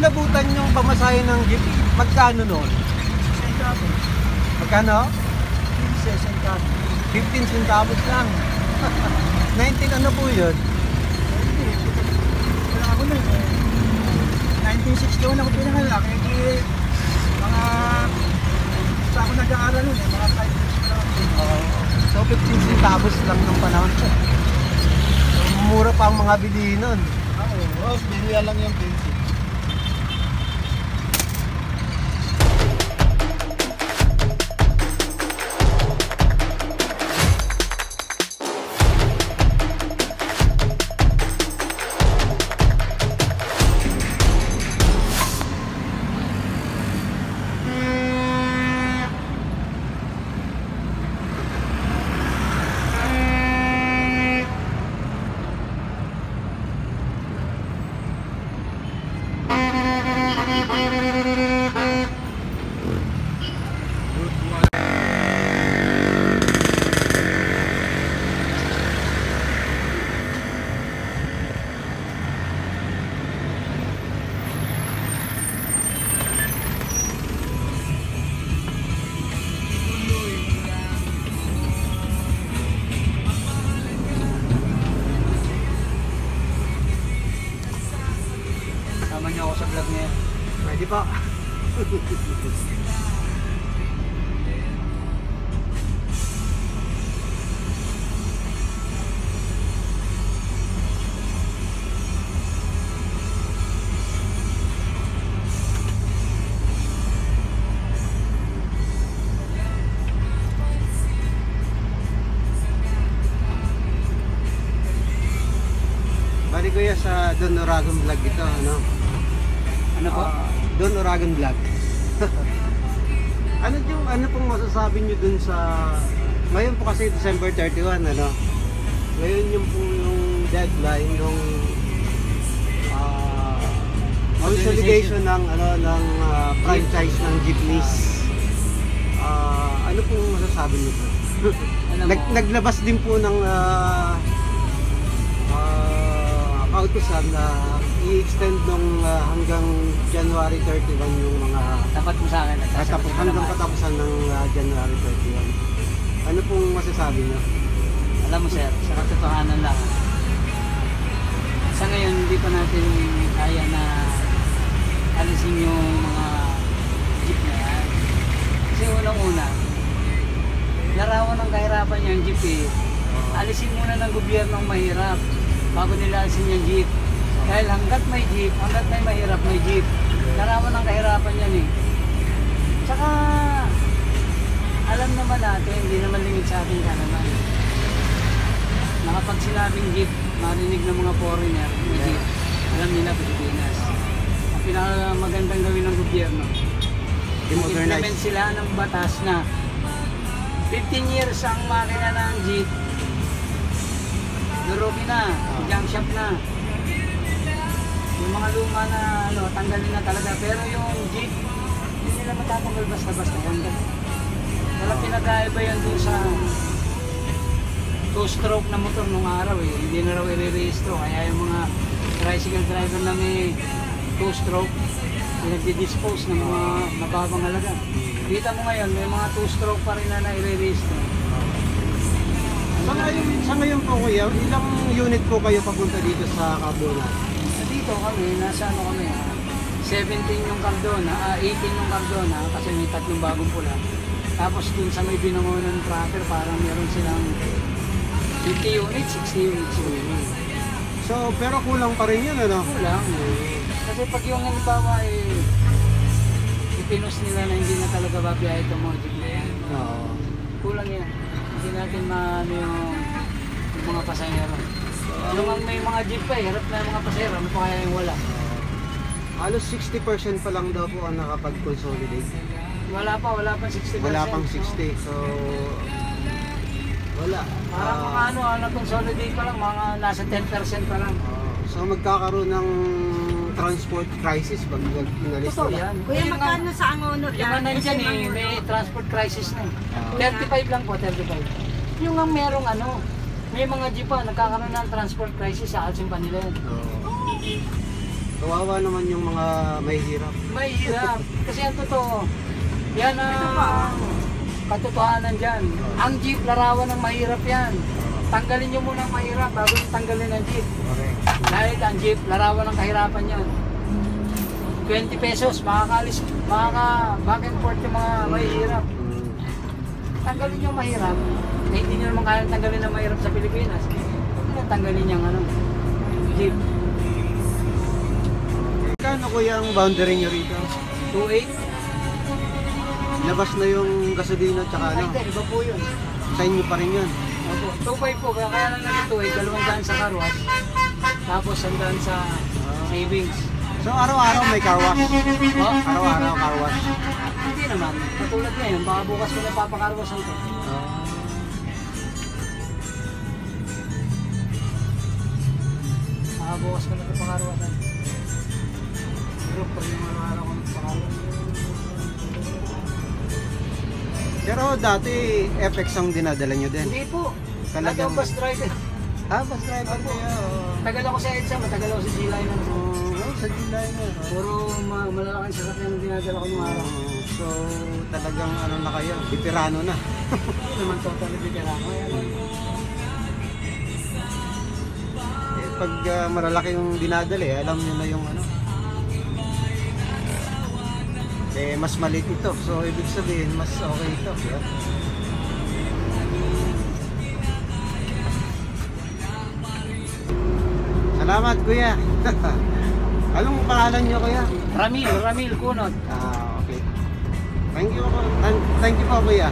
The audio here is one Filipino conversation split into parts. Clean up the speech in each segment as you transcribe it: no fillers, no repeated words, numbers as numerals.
inabutan yung pamasahe ng jeep, magkano noon? Magkano? 15 centavos lang. 19 ano po yun? 1961 ako pinangalak. Mga sa ako nag-aaral nun mga 5 years pa lang. So 15 centavos lang nung panahon. So, mura pa ang mga bilihin nun. Oo, biniya lang yung basic. Sama niyo ako sa vlog niya. Pwede pa. Bali kuya sa Don Oragon Vlog ito, ano? Ano po? Don Oragon Vlog. ano pong masasabi niyo dun sa ngayon po kasi December 31, ano? Ngayon yung po yung deadline nung consolidation ng franchise ng jeepneys. Ano pong masasabi niyo po? Naglabas din po ng kautusan na i-extend nung hanggang January 31 yung mga Dapat mo sa akin. hanggang katapusan ng January 31. Ano pong masasabi niyo? Alam mo sir, sa katotohanan lang. Sa ngayon, hindi pa natin kaya na alisin yung mga jeep na yan. Kasi unang-una, larawan ng kahirapan yung jeep eh. Alisin muna ng gobyerno ang mahirap bago nila alisin yung jeep. Dahil hanggat may jeep, hanggat may mahirap may jeep, larawan ng kahirapan yan eh. Tsaka, alam naman natin, hindi naman limit sa ating kanaman. Nakapag sinabing jeep, marinig ng mga foreigner, may jeep, alam nila Pilipinas. Ang pinakamagandang gawin ng gobyerno, implement sila ng batas na 15 years ang makina ng jeep, narobi na, junk shop na. Yung mga luma na tanggalin na talaga. Pero yung jeep, hindi nila matatanggal basta-basta yan. Walang pinagkaiba yan doon sa 2-stroke na motor nung araw eh. Hindi na raw i-re-rehistro. Kaya yung mga tricycle driver na may 2-stroke, nagdi-dispose ng mga mababang halaga. Kita mo ngayon, may mga 2-stroke pa rin na i-re-rehistro. Sa ngayon po kuya, ilang unit po kayo papunta dito sa Cardona? Dito kami, nasa kami 17 yung Cardona, 18 yung Cardona kasi may tatlong bagong pula. Tapos dun sa may binangonan trapper, parang meron silang 50 units, 60 units. So, pero kulang pa rin yun, ano? Kulang. Kasi pag yung halimbawa ipinos nila na hindi na talaga babiyahe itong mga jeep na yan. Kulang yan. Hindi natin maano yung mga pasahero. Yung may mga jeep pa hirap na yung mga pasahero, ano pa kaya yung wala? Halos 60% pa lang daw po ang nakapag-consolidate. Wala pa 60%. Wala pang 60, so wala. Parang mga nag-consolidate pa lang, mga nasa 10% pa lang. So magkakaroon ng transport crisis pag inalis Totoo nila. yan. Kuya, magkano sa Angono Yung nga nandyan may transport crisis na eh. 35 lang po, 35. Yung nga merong may mga jeep pa, nagkakaroon ng transport crisis sa Alcimpan nila yan. Kawawa naman yung mga mahihirap. Mahirap. Kasi ang totoo, yan ang katotohanan dyan. Ang jeep, larawan ng mahirap yan. Tanggalin nyo muna ang mahirap bago nyo tanggalin ang jeep. Okay. Dahil ang jeep, larawan ng kahirapan yan. 20 pesos, makakaalis, back and forth yung mga mahirap. Tanggalin nyo ang mahirap. Eh, hindi nyo naman kaya tanggalin ang mahirap sa Pilipinas. Huwag nyo tanggalin yung jeep. Kano kuya ang boundary nyo rito? 2.8. Labas na yung gasolina at saka Ay, ano? hindi, iba po yun. Sa inyo pa rin yun. Opo, 2.5 po, kaya lang naging 2.8, 200 sa car wash, tapos 100 sa savings. So araw-araw may car wash? Oh? Araw-araw car wash? Hindi naman, katulad ngayon, baka bukas ko na papakarwasan to. Baka bukas ko na papakarwasan. Pero pag yung araw-araw ko papakarwasan. Pero dati FX ang dinadala nyo din? Hindi po, Talagang- bus driver. Bus driver kayo. Tagal ako sa EDSA, matagal ako sa G-Line. Sa July na. Puro malalaking sasakyan ang dinadala ko ng araw. So talagang ano na kayo, veterano na. Hindi naman totally veteran ko. Pag malalaki yung dinadala alam nyo na yung ano. Mas maliit ito. So ibig sabihin mas okay ito. Yeah? Salamat kuya. Anong pangalan nyo kuya? Ramil Kunot. Okay. Thank you po kuya.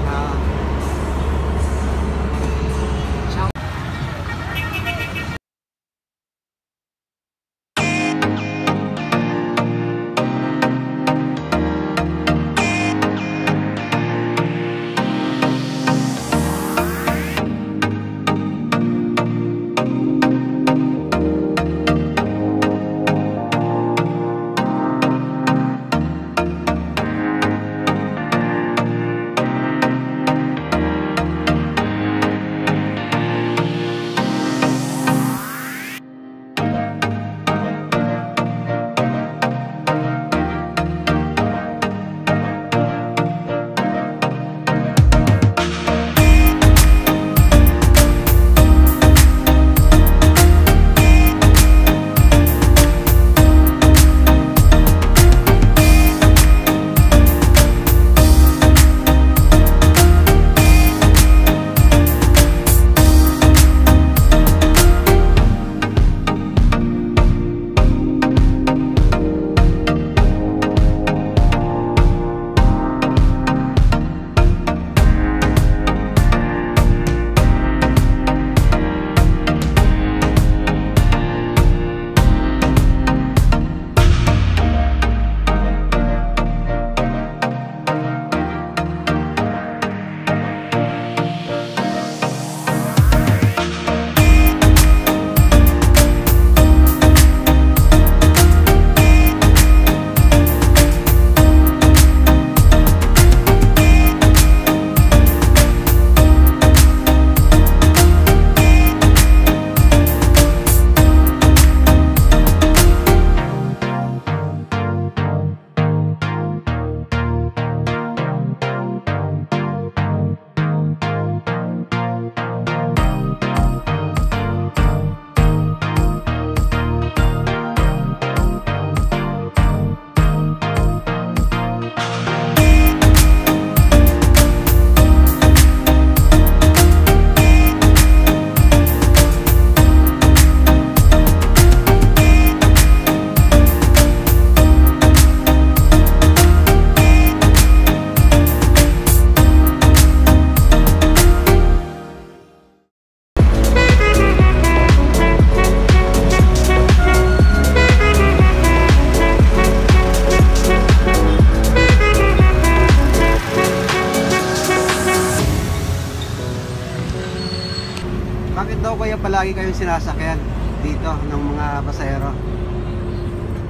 palagi kayong sinasakyan dito ng mga pasahero?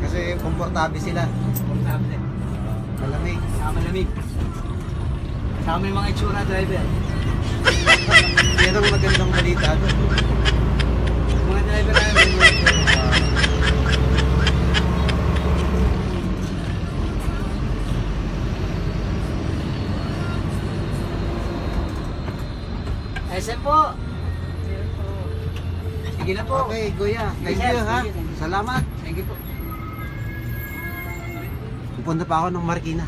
Kasi komportable sila. Komportable. Malamig. Malamig. Kasama yung mga itsura driver. Yan ang magandang balita doon. Mga driver namin. Okay, Kuya. Thank Yes, you ha. thank you. Salamat. Thank you po. Pupunta pa ako ng Marikina.